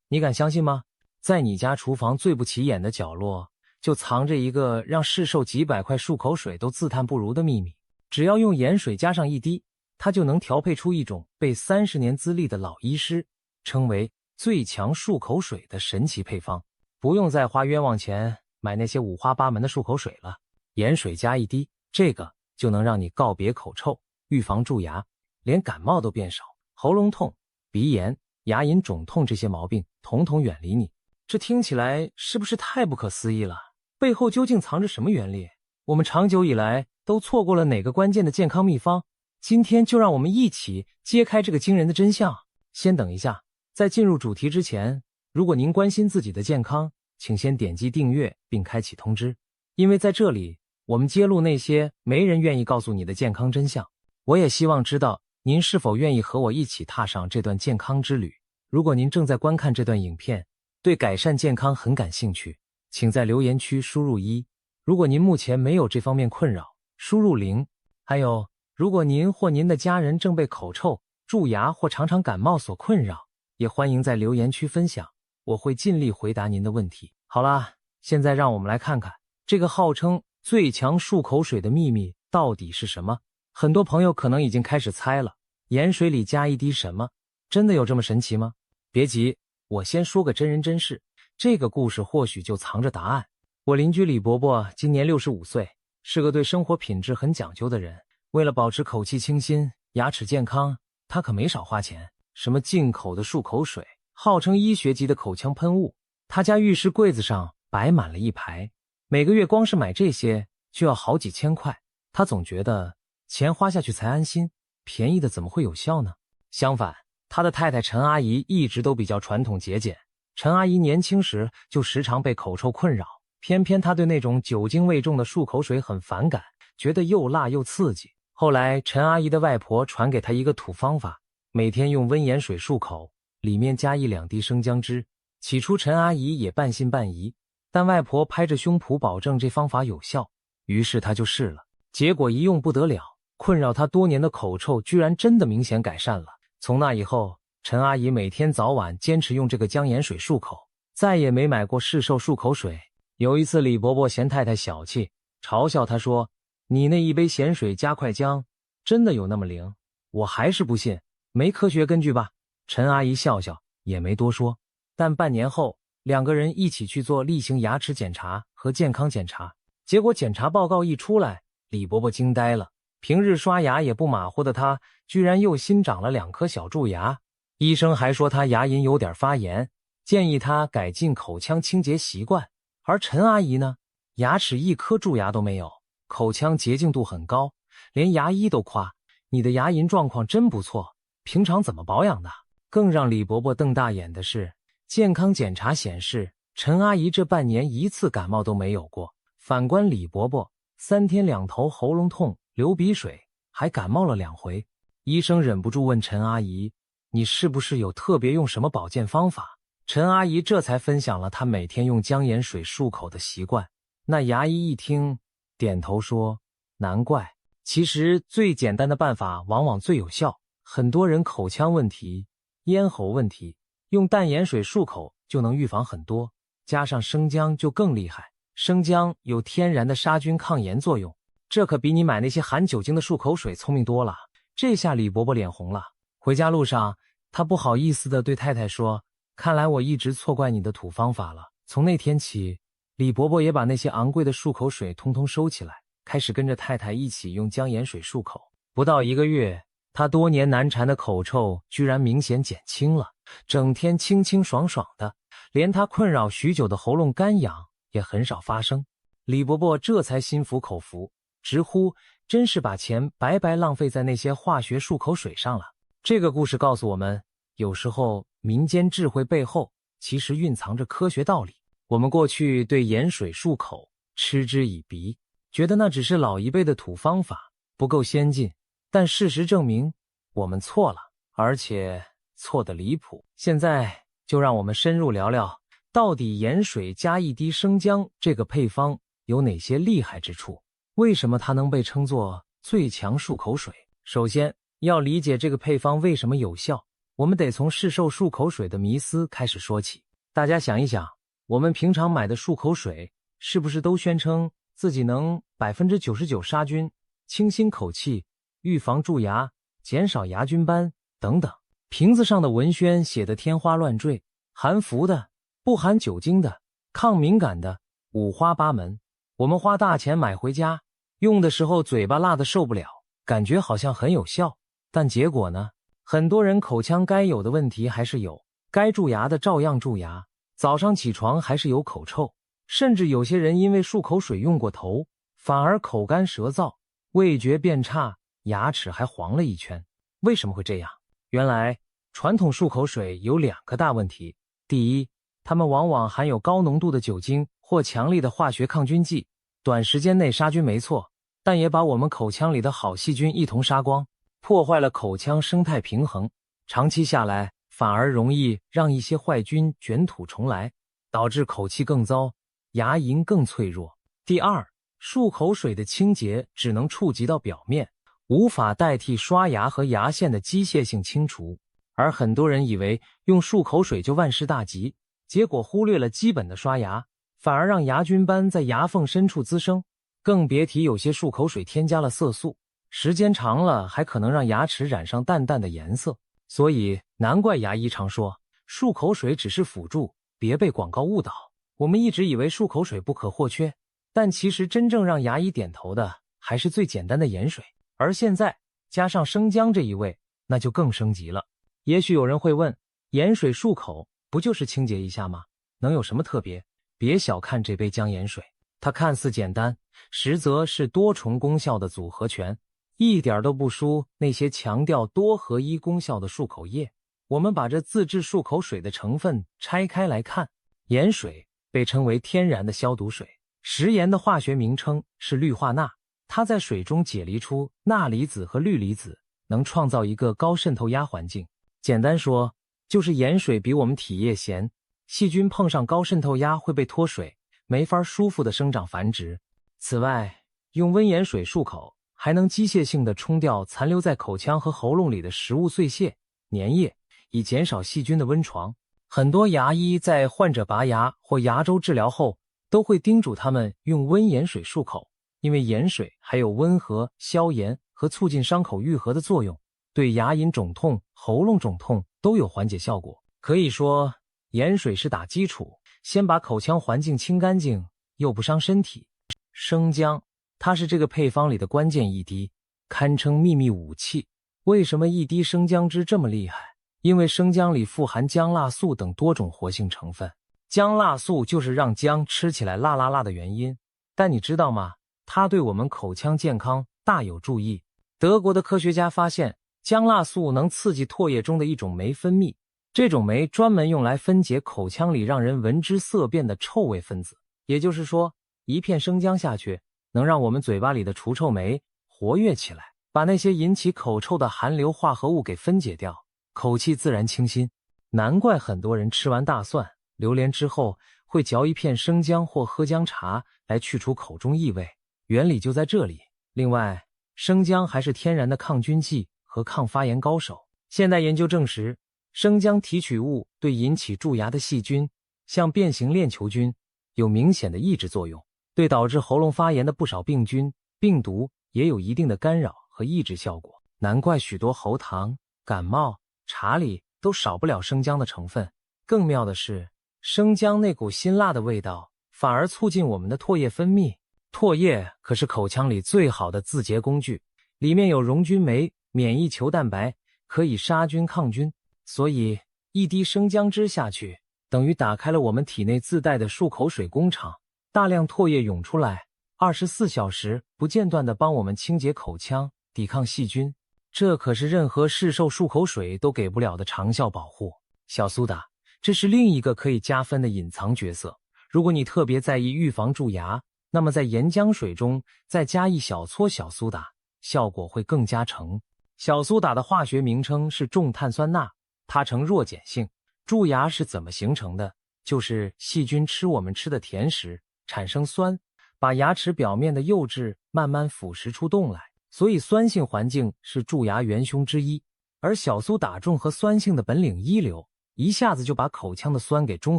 你敢相信吗？在你家厨房最不起眼的角落，就藏着一个让市售几百块漱口水都自叹不如的秘密。只要用盐水加上一滴，它就能调配出一种被30年资历的老医师称为最强漱口水的神奇配方。不用再花冤枉钱买那些五花八门的漱口水了，盐水加一滴，这个就能让你告别口臭，预防蛀牙，连感冒都变少，喉咙痛、鼻炎、牙龈肿痛这些毛病统统远离你。这听起来是不是太不可思议了？背后究竟藏着什么原理？我们长久以来都错过了哪个关键的健康秘方？今天就让我们一起揭开这个惊人的真相。先等一下，在进入主题之前，如果您关心自己的健康，请先点击订阅并开启通知，因为在这里我们揭露那些没人愿意告诉你的健康真相。我也希望知道您是否愿意和我一起踏上这段健康之旅。如果您正在观看这段影片，对改善健康很感兴趣，请在留言区输入1。如果您目前没有这方面困扰，输入0。还有，如果您或您的家人正被口臭、蛀牙或常常感冒所困扰，也欢迎在留言区分享，我会尽力回答您的问题。好啦，现在让我们来看看这个号称最强漱口水的秘密到底是什么。很多朋友可能已经开始猜了，盐水里加一滴什么？真的有这么神奇吗？别急，我先说个真人真事，这个故事或许就藏着答案。我邻居李伯伯今年65岁，是个对生活品质很讲究的人。为了保持口气清新、牙齿健康，他可没少花钱。什么进口的漱口水，号称医学级的口腔喷雾，他家浴室柜子上摆满了一排，每个月光是买这些就要好几千块。他总觉得钱花下去才安心，便宜的怎么会有效呢？相反，他的太太陈阿姨一直都比较传统节俭。陈阿姨年轻时就时常被口臭困扰，偏偏她对那种酒精味重的漱口水很反感，觉得又辣又刺激。后来陈阿姨的外婆传给她一个土方法，每天用温盐水漱口，里面加1-2滴生姜汁。起初陈阿姨也半信半疑，但外婆拍着胸脯保证这方法有效，于是她就试了。结果一用不得了，困扰她多年的口臭居然真的明显改善了。从那以后，陈阿姨每天早晚坚持用这个姜盐水漱口，再也没买过市售漱口水。有一次李伯伯嫌太太小气，嘲笑她说，你那一杯咸水加块姜，真的有那么灵？我还是不信，没科学根据吧？陈阿姨笑笑，也没多说。但半年后，两个人一起去做例行牙齿检查和健康检查，结果检查报告一出来，李伯伯惊呆了。平日刷牙也不马虎的他，居然又新长了2颗小蛀牙。医生还说他牙龈有点发炎，建议他改进口腔清洁习惯。而陈阿姨呢，牙齿1颗蛀牙都没有，口腔洁净度很高，连牙医都夸你的牙龈状况真不错，平常怎么保养的？更让李伯伯瞪大眼的是，健康检查显示陈阿姨这半年1次感冒都没有过，反观李伯伯3天2头喉咙痛、流鼻水，还感冒了2回。医生忍不住问陈阿姨，你是不是有特别用什么保健方法？陈阿姨这才分享了她每天用姜盐水漱口的习惯。那牙医一听，点头说，难怪，其实最简单的办法往往最有效。很多人口腔问题、咽喉问题，用淡盐水漱口就能预防很多，加上生姜就更厉害。生姜有天然的杀菌抗炎作用，这可比你买那些含酒精的漱口水聪明多了。这下李伯伯脸红了。回家路上，他不好意思地对太太说，看来我一直错怪你的土方法了。从那天起，李伯伯也把那些昂贵的漱口水通通收起来，开始跟着太太一起用姜盐水漱口。不到1个月，他多年难缠的口臭居然明显减轻了，整天清清爽爽的，连他困扰许久的喉咙干痒也很少发生。李伯伯这才心服口服，直呼真是把钱白白浪费在那些化学漱口水上了。这个故事告诉我们，有时候民间智慧背后其实蕴藏着科学道理。我们过去对盐水漱口嗤之以鼻，觉得那只是老一辈的土方法，不够先进。但事实证明，我们错了，而且错得离谱。现在就让我们深入聊聊，到底盐水加1滴生姜这个配方有哪些厉害之处？为什么它能被称作最强漱口水？首先，要理解这个配方为什么有效，我们得从市售漱口水的迷思开始说起。大家想一想，我们平常买的漱口水是不是都宣称自己能99%杀菌、清新口气、预防蛀牙、减少牙菌斑等等？瓶子上的文宣写得天花乱坠，含氟的、不含酒精的、抗敏感的，五花八门。我们花大钱买回家，用的时候嘴巴辣得受不了，感觉好像很有效，但结果呢？很多人口腔该有的问题还是有，该蛀牙的照样蛀牙，早上起床还是有口臭，甚至有些人因为漱口水用过头，反而口干舌燥，味觉变差，牙齿还黄了一圈。为什么会这样？原来传统漱口水有2个大问题。第一，它们往往含有高浓度的酒精或强力的化学抗菌剂，短时间内杀菌没错，但也把我们口腔里的好细菌一同杀光，破坏了口腔生态平衡，长期下来反而容易让一些坏菌卷土重来，导致口气更糟，牙龈更脆弱。第二，漱口水的清洁只能触及到表面，无法代替刷牙和牙线的机械性清除，而很多人以为用漱口水就万事大吉，结果忽略了基本的刷牙，反而让牙菌斑在牙缝深处滋生，更别提有些漱口水添加了色素，时间长了还可能让牙齿染上淡淡的颜色。所以难怪牙医常说，漱口水只是辅助，别被广告误导。我们一直以为漱口水不可或缺，但其实真正让牙医点头的还是最简单的盐水。而现在加上生姜这一味，那就更升级了。也许有人会问，盐水漱口不就是清洁一下吗？能有什么特别？别小看这杯姜盐水，它看似简单，实则是多重功效的组合拳，一点都不输那些强调多合一功效的漱口液。我们把这自制漱口水的成分拆开来看，盐水被称为天然的消毒水，食盐的化学名称是氯化钠，它在水中解离出钠离子和氯离子，能创造一个高渗透压环境。简单说，就是盐水比我们体液咸，细菌碰上高渗透压会被脱水，没法舒服的生长繁殖。此外，用温盐水漱口，还能机械性地冲掉残留在口腔和喉咙里的食物碎屑、粘液，以减少细菌的温床。很多牙医在患者拔牙或牙周治疗后，都会叮嘱他们用温盐水漱口，因为盐水还有温和、消炎和促进伤口愈合的作用，对牙龈肿痛、喉咙肿痛都有缓解效果。可以说，盐水是打基础，先把口腔环境清干净，又不伤身体。生姜，它是这个配方里的关键一滴，堪称秘密武器。为什么一滴生姜汁这么厉害？因为生姜里富含姜辣素等多种活性成分，姜辣素就是让姜吃起来辣辣辣的原因。但你知道吗？它对我们口腔健康大有注意。德国的科学家发现，姜辣素能刺激唾液中的一种酶分泌，这种酶专门用来分解口腔里让人闻之色变的臭味分子。也就是说，一片生姜下去，能让我们嘴巴里的除臭酶活跃起来，把那些引起口臭的含硫化合物给分解掉，口气自然清新。难怪很多人吃完大蒜、榴莲之后，会嚼一片生姜或喝姜茶来去除口中异味，原理就在这里。另外，生姜还是天然的抗菌剂和抗发炎高手。现代研究证实，生姜提取物对引起蛀牙的细菌，像变形链球菌，有明显的抑制作用，对导致喉咙发炎的不少病菌、病毒也有一定的干扰和抑制效果。难怪许多喉糖、感冒、茶里都少不了生姜的成分。更妙的是，生姜那股辛辣的味道，反而促进我们的唾液分泌。唾液可是口腔里最好的自洁工具，里面有溶菌酶、免疫球蛋白，可以杀菌抗菌。所以，一滴生姜汁下去，等于打开了我们体内自带的漱口水工厂，大量唾液涌出来，24小时不间断地帮我们清洁口腔，抵抗细菌。这可是任何市售漱口水都给不了的长效保护。小苏打，这是另一个可以加分的隐藏角色。如果你特别在意预防蛀牙，那么在盐浆水中再加一小撮小苏打，效果会更加成。小苏打的化学名称是重碳酸钠，它呈弱碱性。蛀牙是怎么形成的？就是细菌吃我们吃的甜食，产生酸，把牙齿表面的釉质慢慢腐蚀出洞来。所以酸性环境是蛀牙元凶之一。而小苏打中和酸性的本领一流，一下子就把口腔的酸给中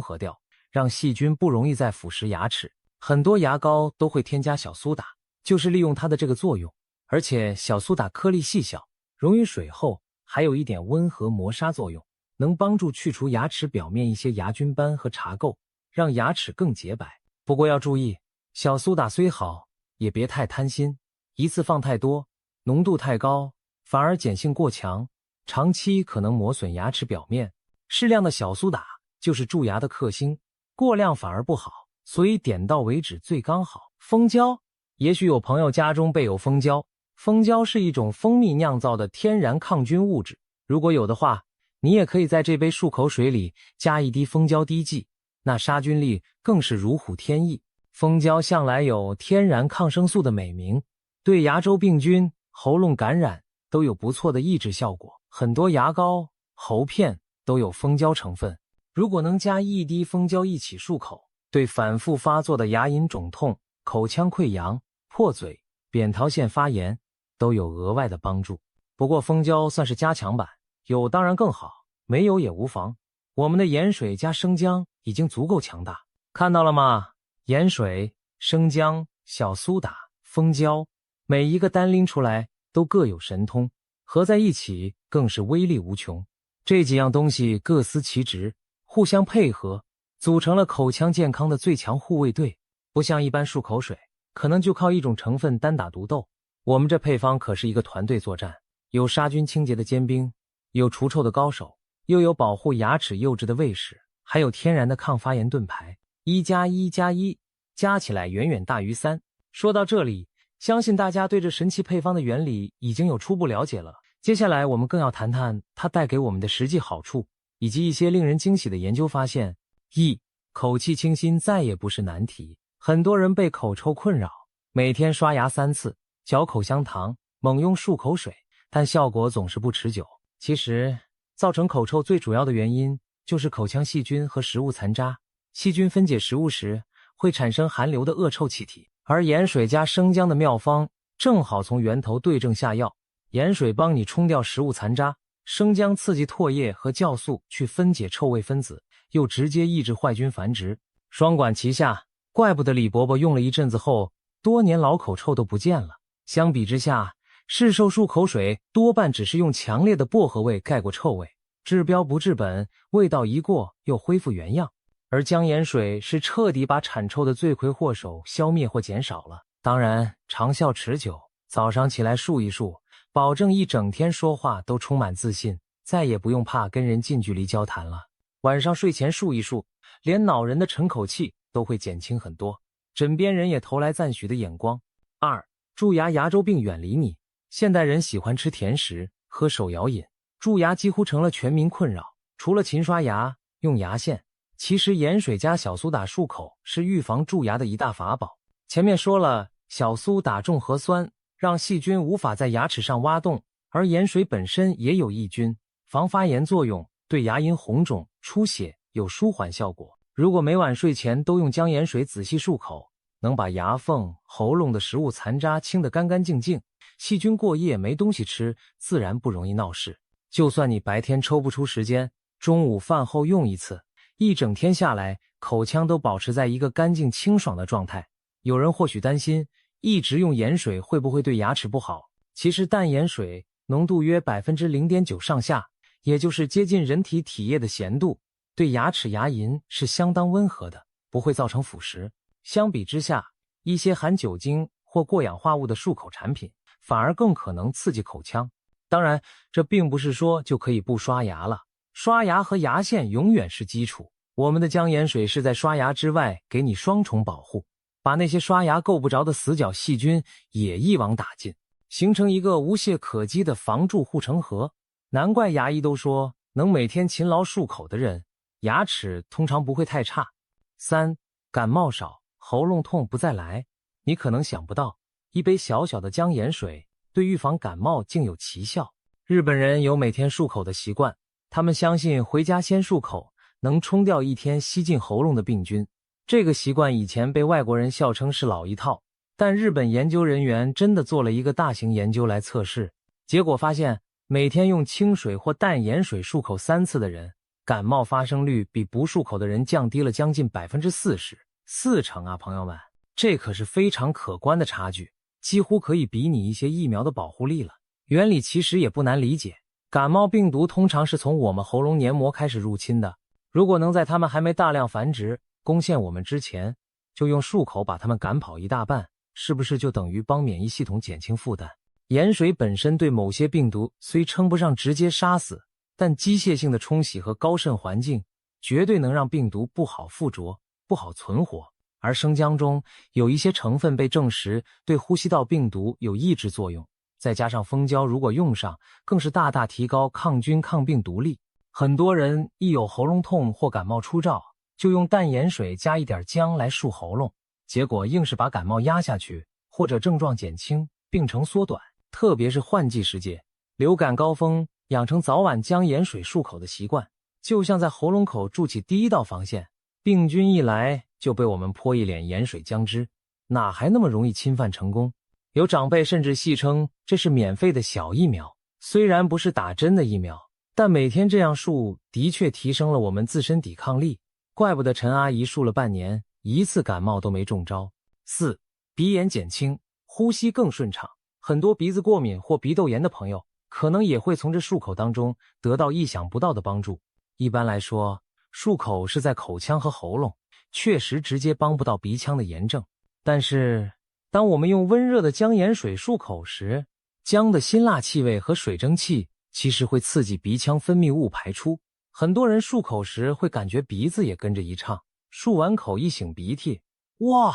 和掉，让细菌不容易再腐蚀牙齿。很多牙膏都会添加小苏打，就是利用它的这个作用。而且小苏打颗粒细小，溶于水后，还有一点温和磨砂作用，能帮助去除牙齿表面一些牙菌斑和茶垢，让牙齿更洁白。不过要注意，小苏打虽好，也别太贪心，一次放太多，浓度太高，反而碱性过强，长期可能磨损牙齿表面。适量的小苏打就是蛀牙的克星，过量反而不好，所以点到为止最刚好。蜂胶，也许有朋友家中备有蜂胶，蜂胶是一种蜂蜜酿造的天然抗菌物质，如果有的话，你也可以在这杯漱口水里加一滴蜂胶滴剂，那杀菌力更是如虎添翼。蜂胶向来有天然抗生素的美名，对牙周病菌、喉咙感染都有不错的抑制效果，很多牙膏、喉片都有蜂胶成分。如果能加一滴蜂胶一起漱口，对反复发作的牙龈肿痛、口腔溃疡、破嘴、扁桃腺发炎都有额外的帮助。不过蜂胶算是加强版，有当然更好，没有也无妨。我们的盐水加生姜已经足够强大，看到了吗？盐水、生姜、小苏打、蜂胶，每一个单拎出来都各有神通，合在一起更是威力无穷。这几样东西各司其职，互相配合，组成了口腔健康的最强护卫队。不像一般漱口水，可能就靠一种成分单打独斗。我们这配方可是一个团队作战，有杀菌清洁的尖兵，有除臭的高手，又有保护牙齿釉质的卫士，还有天然的抗发炎盾牌。1+1+1加起来远远大于3。说到这里，相信大家对这神奇配方的原理已经有初步了解了。接下来我们更要谈谈它带给我们的实际好处，以及一些令人惊喜的研究发现。口气清新再也不是难题。很多人被口臭困扰，每天刷牙3次，嚼口香糖，猛用漱口水，但效果总是不持久。其实造成口臭最主要的原因就是口腔细菌和食物残渣。细菌分解食物时会产生含硫的恶臭气体，而盐水加生姜的妙方正好从源头对症下药。盐水帮你冲掉食物残渣，生姜刺激唾液和酵素去分解臭味分子，又直接抑制坏菌繁殖，双管齐下。怪不得李伯伯用了一阵子后，多年老口臭都不见了。相比之下，市售漱口水多半只是用强烈的薄荷味盖过臭味，治标不治本，味道一过又恢复原样。而姜盐水是彻底把产臭的罪魁祸首消灭或减少了，当然长效持久。早上起来漱一漱，保证一整天说话都充满自信，再也不用怕跟人近距离交谈了。晚上睡前漱一漱，连恼人的沉口气都会减轻很多，枕边人也投来赞许的眼光。2. 蛀牙牙周病远离你。现代人喜欢吃甜食，喝手摇饮，蛀牙几乎成了全民困扰。除了勤刷牙，用牙线，其实盐水加小苏打漱口是预防蛀牙的一大法宝。前面说了，小苏打重核酸，让细菌无法在牙齿上挖洞，而盐水本身也有抑菌、防发炎作用，对牙龈红肿、出血有舒缓效果。如果每晚睡前都用姜盐水仔细漱口，能把牙缝、喉咙的食物残渣清得干干净净，细菌过夜没东西吃，自然不容易闹事。就算你白天抽不出时间，中午饭后用一次，一整天下来，口腔都保持在一个干净清爽的状态。有人或许担心，一直用盐水会不会对牙齿不好？其实淡盐水浓度约 0.9% 上下，也就是接近人体体液的咸度，对牙齿牙龈是相当温和的，不会造成腐蚀。相比之下，一些含酒精或过氧化物的漱口产品反而更可能刺激口腔。当然，这并不是说就可以不刷牙了，刷牙和牙线永远是基础。我们的姜盐水是在刷牙之外给你双重保护，把那些刷牙够不着的死角细菌也一网打尽，形成一个无懈可击的防蛀护城河。难怪牙医都说，能每天勤劳漱口的人，牙齿通常不会太差。3. 感冒少，喉咙痛不再来。你可能想不到，一杯小小的姜盐水对预防感冒竟有奇效。日本人有每天漱口的习惯，他们相信回家先漱口能冲掉一天吸进喉咙的病菌。这个习惯以前被外国人笑称是老一套，但日本研究人员真的做了一个大型研究来测试，结果发现每天用清水或淡盐水漱口3次的人，感冒发生率比不漱口的人降低了将近40%，40%啊，朋友们，这可是非常可观的差距，几乎可以比拟一些疫苗的保护力了。原理其实也不难理解，感冒病毒通常是从我们喉咙黏膜开始入侵的，如果能在它们还没大量繁殖，攻陷我们之前，就用漱口把它们赶跑一大半，是不是就等于帮免疫系统减轻负担？盐水本身对某些病毒虽称不上直接杀死，但机械性的冲洗和高渗环境绝对能让病毒不好附着、不好存活。而生姜中有一些成分被证实对呼吸道病毒有抑制作用，再加上蜂胶如果用上，更是大大提高抗菌抗病毒力。很多人一有喉咙痛或感冒初兆，就用淡盐水加一点姜来漱喉咙，结果硬是把感冒压下去，或者症状减轻，病程缩短。特别是换季时节，流感高峰，养成早晚姜盐水漱口的习惯，就像在喉咙口筑起第一道防线，病菌一来就被我们泼一脸盐水姜汁，哪还那么容易侵犯成功？有长辈甚至戏称这是免费的小疫苗，虽然不是打针的疫苗，但每天这样漱的确提升了我们自身抵抗力，怪不得陈阿姨漱了半年，一次感冒都没中招。4. 鼻炎减轻，呼吸更顺畅。很多鼻子过敏或鼻窦炎的朋友，可能也会从这漱口当中得到意想不到的帮助。一般来说，漱口是在口腔和喉咙，确实直接帮不到鼻腔的炎症。但是，当我们用温热的姜盐水漱口时，姜的辛辣气味和水蒸气其实会刺激鼻腔分泌物排出。很多人漱口时会感觉鼻子也跟着一畅，漱完口一擤鼻涕，哇，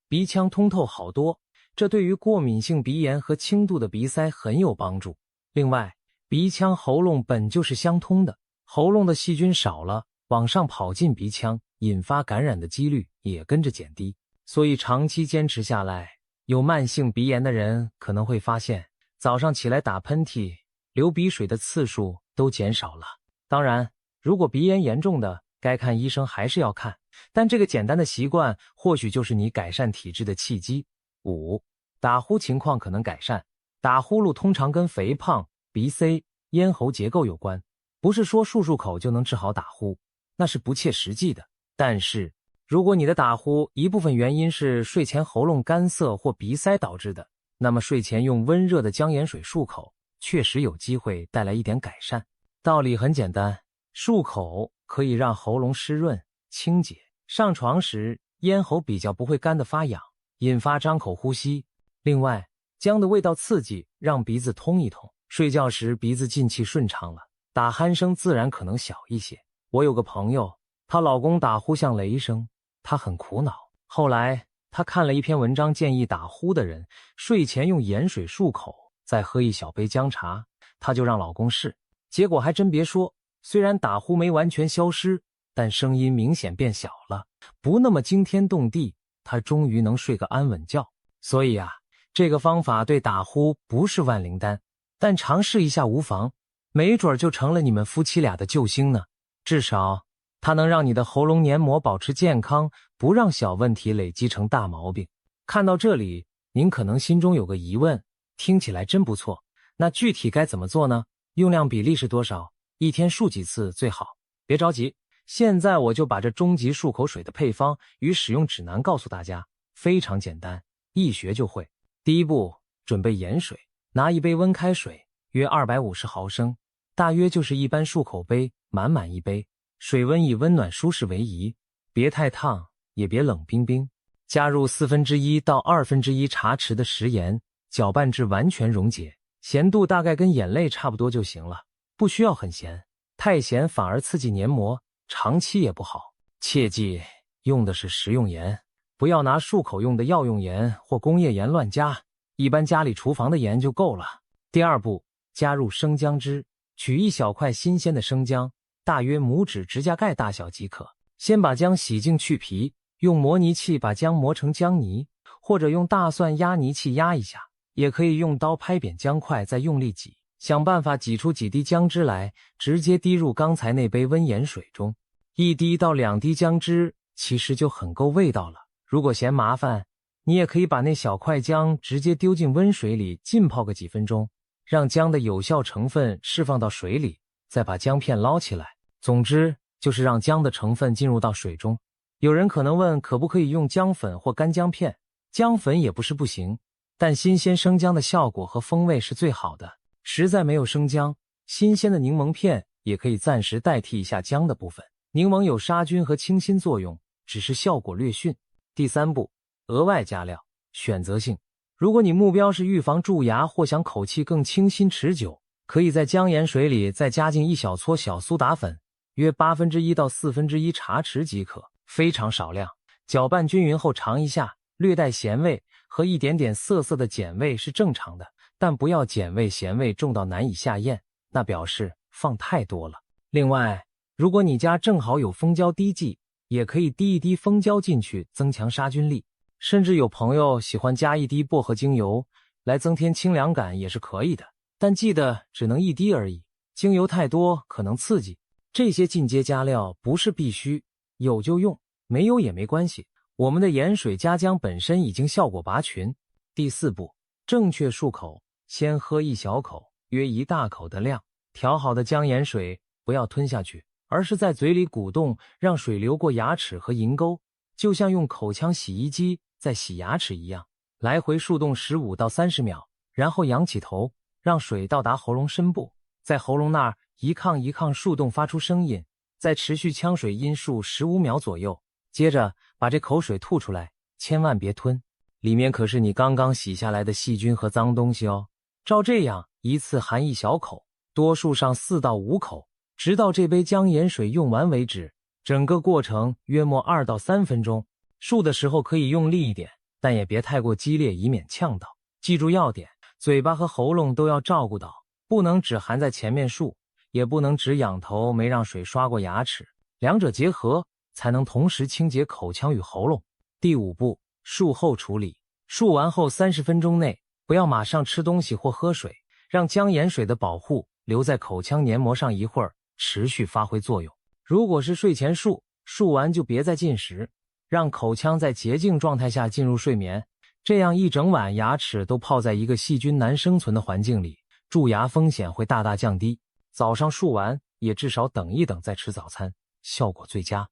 鼻腔通透好多。这对于过敏性鼻炎和轻度的鼻塞很有帮助。另外，鼻腔喉咙本就是相通的，喉咙的细菌少了，往上跑进鼻腔，引发感染的几率也跟着减低。所以长期坚持下来，有慢性鼻炎的人可能会发现，早上起来打喷嚏、流鼻水的次数都减少了。当然，如果鼻炎严重的，该看医生还是要看，但这个简单的习惯或许就是你改善体质的契机。5. 打呼情况可能改善。打呼噜通常跟肥胖、鼻塞、咽喉结构有关，不是说漱漱口就能治好打呼，那是不切实际的。但是，如果你的打呼一部分原因是睡前喉咙干涩或鼻塞导致的，那么睡前用温热的姜盐水漱口，确实有机会带来一点改善。道理很简单，漱口可以让喉咙湿润、清洁，上床时咽喉比较不会干得发痒，引发张口呼吸。另外，姜的味道刺激，让鼻子通一通，睡觉时鼻子进气顺畅了，打鼾声自然可能小一些。我有个朋友，她老公打呼像雷声，她很苦恼。后来，她看了一篇文章，建议打呼的人睡前用盐水漱口，再喝一小杯姜茶，她就让老公试。结果还真别说，虽然打呼没完全消失，但声音明显变小了，不那么惊天动地，她终于能睡个安稳觉。所以啊，这个方法对打呼不是万灵丹，但尝试一下无妨，没准就成了你们夫妻俩的救星呢。至少，它能让你的喉咙黏膜保持健康，不让小问题累积成大毛病。看到这里，您可能心中有个疑问，听起来真不错，那具体该怎么做呢？用量比例是多少？一天漱几次最好？别着急，现在我就把这终极漱口水的配方与使用指南告诉大家，非常简单，一学就会。第一步，准备盐水，拿一杯温开水，约250毫升，大约就是一般漱口杯，满满一杯。水温以温暖舒适为宜，别太烫，也别冷冰冰。加入1/4到1/2茶匙的食盐，搅拌至完全溶解，咸度大概跟眼泪差不多就行了，不需要很咸，太咸反而刺激黏膜，长期也不好。切记，用的是食用盐，不要拿漱口用的药用盐或工业盐乱加，一般家里厨房的盐就够了。第二步，加入生姜汁，取一小块新鲜的生姜，大约拇指指甲盖大小即可。先把姜洗净去皮，用磨泥器把姜磨成姜泥，或者用大蒜压泥器压一下，也可以用刀拍扁姜块再用力挤，想办法挤出几滴姜汁来，直接滴入刚才那杯温盐水中。1滴到2滴姜汁其实就很够味道了。如果嫌麻烦，你也可以把那小块姜直接丢进温水里浸泡个几分钟，让姜的有效成分释放到水里，再把姜片捞起来。总之，就是让姜的成分进入到水中。有人可能问，可不可以用姜粉或干姜片？姜粉也不是不行，但新鲜生姜的效果和风味是最好的。实在没有生姜，新鲜的柠檬片也可以暂时代替一下姜的部分。柠檬有杀菌和清新作用，只是效果略逊。第3步，额外加料，选择性。如果你目标是预防蛀牙或想口气更清新持久，可以在姜盐水里再加进1小撮小苏打粉，约1/8到1/4茶匙即可，非常少量。搅拌均匀后尝一下，略带咸味和一点点涩涩的碱味是正常的，但不要碱味咸味重到难以下咽，那表示放太多了。另外，如果你家正好有蜂胶滴剂，也可以滴一滴蜂胶进去增强杀菌力，甚至有朋友喜欢加一滴薄荷精油来增添清凉感也是可以的，但记得只能1滴而已，精油太多可能刺激。这些进阶加料不是必须，有就用，没有也没关系。我们的盐水加姜本身已经效果拔群。第4步，正确漱口，先喝1小口，约1大口的量。调好的姜盐水不要吞下去，而是在嘴里鼓动，让水流过牙齿和龈沟，就像用口腔洗衣机在洗牙齿一样，来回漱动15到30秒，然后仰起头，让水到达喉咙深部，在喉咙那儿一抗一抗漱动发出声音，再持续呛水阴漱15秒左右，接着把这口水吐出来，千万别吞，里面可是你刚刚洗下来的细菌和脏东西哦。照这样一次含1小口，多漱上4到5口，直到这杯姜盐水用完为止。整个过程约莫2到3分钟。漱的时候可以用力一点，但也别太过激烈，以免呛到。记住要点，嘴巴和喉咙都要照顾到，不能只含在前面漱，也不能只仰头没让水刷过牙齿，两者结合才能同时清洁口腔与喉咙。第5步，漱后处理。漱完后30分钟内不要马上吃东西或喝水，让姜盐水的保护留在口腔黏膜上一会儿，持续发挥作用。如果是睡前漱，漱完就别再进食，让口腔在洁净状态下进入睡眠，这样一整晚牙齿都泡在一个细菌难生存的环境里，蛀牙风险会大大降低。早上漱完也至少等一等再吃早餐，效果最佳。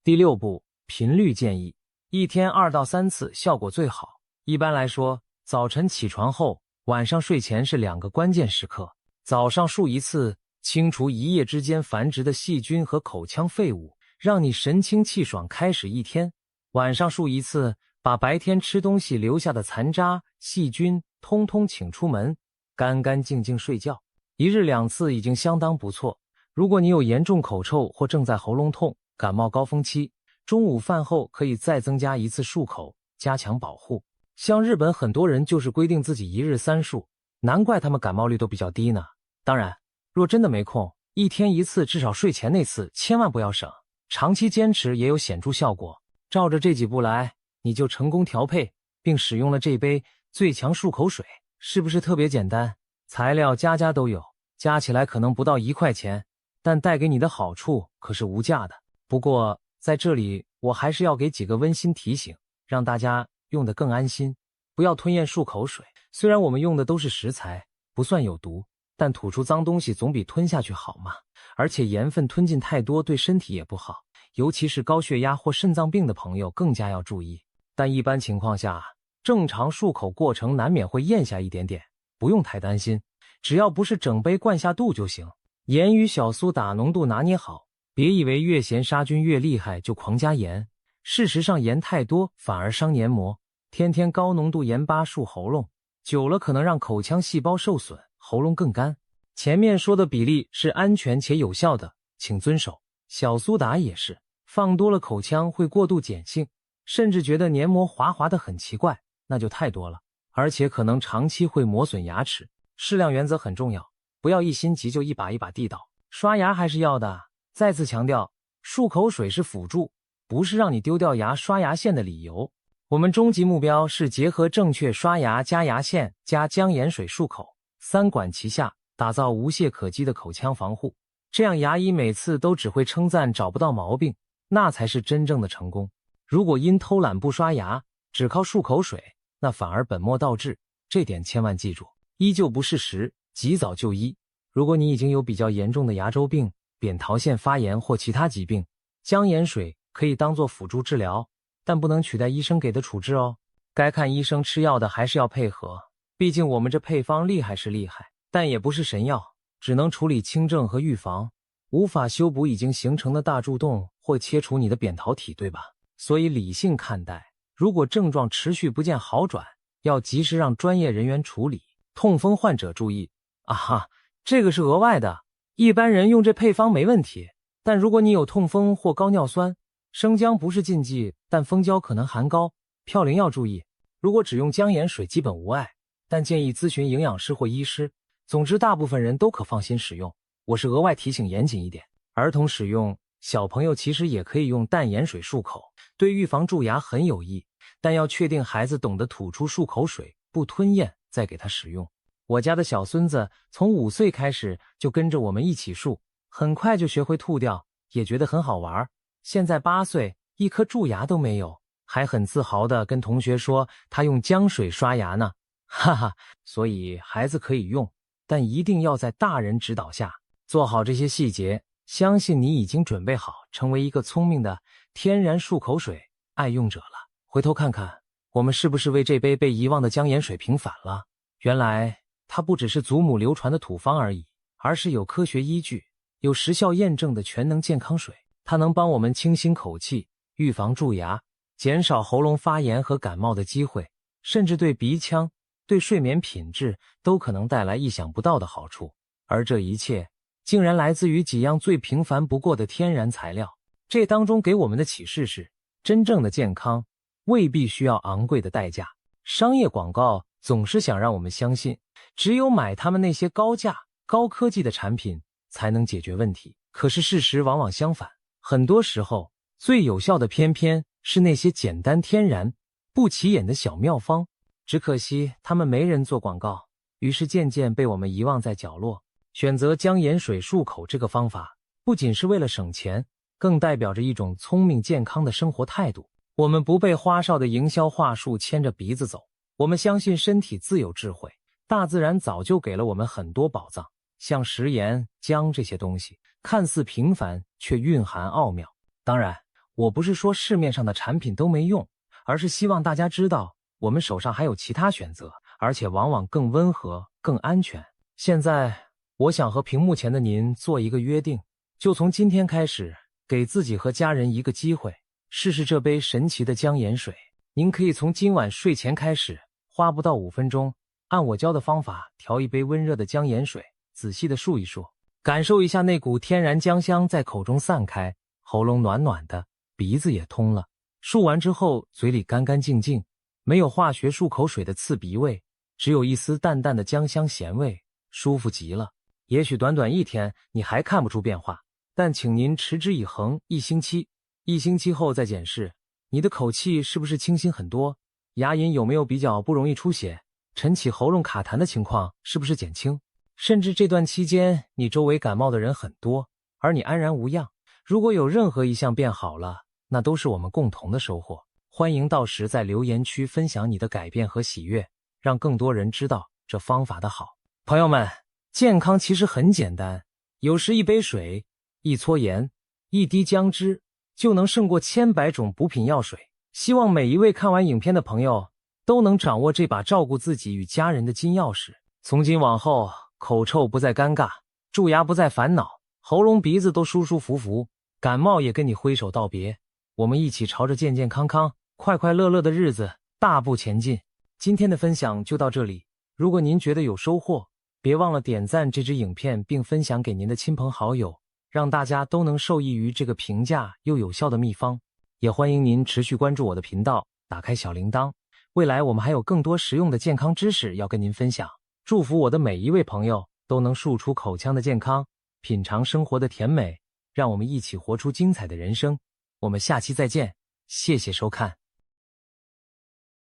第6步，频率建议1天2到3次效果最好。一般来说，早晨起床后，晚上睡前是2个关键时刻。早上漱1次，清除一夜之间繁殖的细菌和口腔废物，让你神清气爽开始一天。晚上漱1次，把白天吃东西留下的残渣、细菌通通请出门，干干净净睡觉。1日2次已经相当不错。如果你有严重口臭或正在喉咙痛、感冒高峰期，中午饭后可以再增加1次漱口，加强保护。像日本很多人就是规定自己1日3漱，难怪他们感冒率都比较低呢。当然，若真的没空，1天1次，至少睡前那次千万不要省，长期坚持也有显著效果。照着这几步来，你就成功调配并使用了这杯最强漱口水，是不是特别简单？材料家家都有，加起来可能不到1块钱，但带给你的好处可是无价的。不过在这里我还是要给几个温馨提醒，让大家用得更安心，不要吞咽漱口水。虽然我们用的都是食材，不算有毒，但吐出脏东西总比吞下去好嘛。而且盐分吞进太多对身体也不好，尤其是高血压或肾脏病的朋友更加要注意。但一般情况下，正常漱口过程难免会咽下一点点，不用太担心，只要不是整杯灌下肚就行。盐与小苏打浓度拿捏好，别以为越咸杀菌越厉害就狂加盐，事实上盐太多反而伤黏膜。天天高浓度盐巴漱喉咙，久了可能让口腔细胞受损，喉咙更干。前面说的比例是安全且有效的，请遵守。小苏打也是，放多了口腔会过度碱性，甚至觉得黏膜滑滑的很奇怪，那就太多了，而且可能长期会磨损牙齿。适量原则很重要，不要一心急就一把一把地倒。刷牙还是要的，再次强调，漱口水是辅助，不是让你丢掉牙刷牙线的理由。我们终极目标是结合正确刷牙加牙线加姜盐水漱口，3管齐下，打造无懈可击的口腔防护。这样牙医每次都只会称赞找不到毛病，那才是真正的成功。如果因偷懒不刷牙，只靠漱口水，那反而本末倒置，这点千万记住。依旧不适时，及早就医。如果你已经有比较严重的牙周病、扁桃腺发炎或其他疾病，姜盐水可以当做辅助治疗，但不能取代医生给的处置哦。该看医生吃药的还是要配合，毕竟我们这配方厉害是厉害，但也不是神药，只能处理轻症和预防，无法修补已经形成的大蛀洞或切除你的扁桃体，对吧？所以理性看待，如果症状持续不见好转，要及时让专业人员处理。痛风患者注意啊哈，这个是额外的，一般人用这配方没问题，但如果你有痛风或高尿酸，生姜不是禁忌，但蜂胶可能含高嘌呤，要注意。如果只用姜盐水基本无碍，但建议咨询营养师或医师。总之大部分人都可放心使用，我是额外提醒严谨一点。儿童使用，小朋友其实也可以用淡盐水漱口，对预防蛀牙很有益，但要确定孩子懂得吐出漱口水，不吞咽，再给他使用。我家的小孙子从5岁开始就跟着我们一起漱，很快就学会吐掉，也觉得很好玩。现在8岁，一颗蛀牙都没有，还很自豪地跟同学说他用姜水刷牙呢，哈哈。所以孩子可以用，但一定要在大人指导下做好这些细节，相信你已经准备好成为一个聪明的天然漱口水爱用者了。回头看看，我们是不是为这杯被遗忘的姜盐水平反了？原来它不只是祖母流传的土方而已，而是有科学依据、有时效验证的全能健康水。它能帮我们清新口气，预防蛀牙，减少喉咙发炎和感冒的机会，甚至对鼻腔、对睡眠品质都可能带来意想不到的好处。而这一切竟然来自于几样最平凡不过的天然材料。这当中给我们的启示是，真正的健康未必需要昂贵的代价。商业广告总是想让我们相信，只有买他们那些高价、高科技的产品才能解决问题。可是事实往往相反，很多时候最有效的偏偏是那些简单天然、不起眼的小妙方。只可惜他们没人做广告，于是渐渐被我们遗忘在角落。选择姜盐水漱口这个方法，不仅是为了省钱，更代表着一种聪明健康的生活态度。我们不被花哨的营销话术牵着鼻子走，我们相信身体自有智慧，大自然早就给了我们很多宝藏。像食盐、姜这些东西，看似平凡，却蕴含奥妙。当然，我不是说市面上的产品都没用，而是希望大家知道，我们手上还有其他选择，而且往往更温和、更安全。现在，我想和屏幕前的您做一个约定，就从今天开始，给自己和家人一个机会，试试这杯神奇的姜盐水。您可以从今晚睡前开始，花不到5分钟，按我教的方法调一杯温热的姜盐水，仔细的漱一漱，感受一下那股天然姜香在口中散开，喉咙暖暖的，鼻子也通了。漱完之后，嘴里干干净净，没有化学漱口水的刺鼻味，只有一丝淡淡的姜香咸味，舒服极了。也许短短1天你还看不出变化，但请您持之以恒1星期，1星期后再检视，你的口气是不是清新很多？牙龈有没有比较不容易出血？晨起喉咙卡痰的情况是不是减轻？甚至这段期间你周围感冒的人很多，而你安然无恙。如果有任何一项变好了，那都是我们共同的收获。欢迎到时在留言区分享你的改变和喜悦，让更多人知道这方法的好。朋友们，健康其实很简单，有时一杯水、一撮盐、一滴姜汁就能胜过千百种补品药水。希望每一位看完影片的朋友都能掌握这把照顾自己与家人的金钥匙。从今往后，口臭不再尴尬，蛀牙不再烦恼，喉咙鼻子都舒舒服服，感冒也跟你挥手道别。我们一起朝着健健康康、快快乐乐的日子大步前进。今天的分享就到这里，如果您觉得有收获，别忘了点赞这支影片并分享给您的亲朋好友，让大家都能受益于这个平价又有效的秘方。也欢迎您持续关注我的频道，打开小铃铛，未来我们还有更多实用的健康知识要跟您分享。祝福我的每一位朋友都能漱出口腔的健康，品尝生活的甜美，让我们一起活出精彩的人生。我们下期再见，谢谢收看。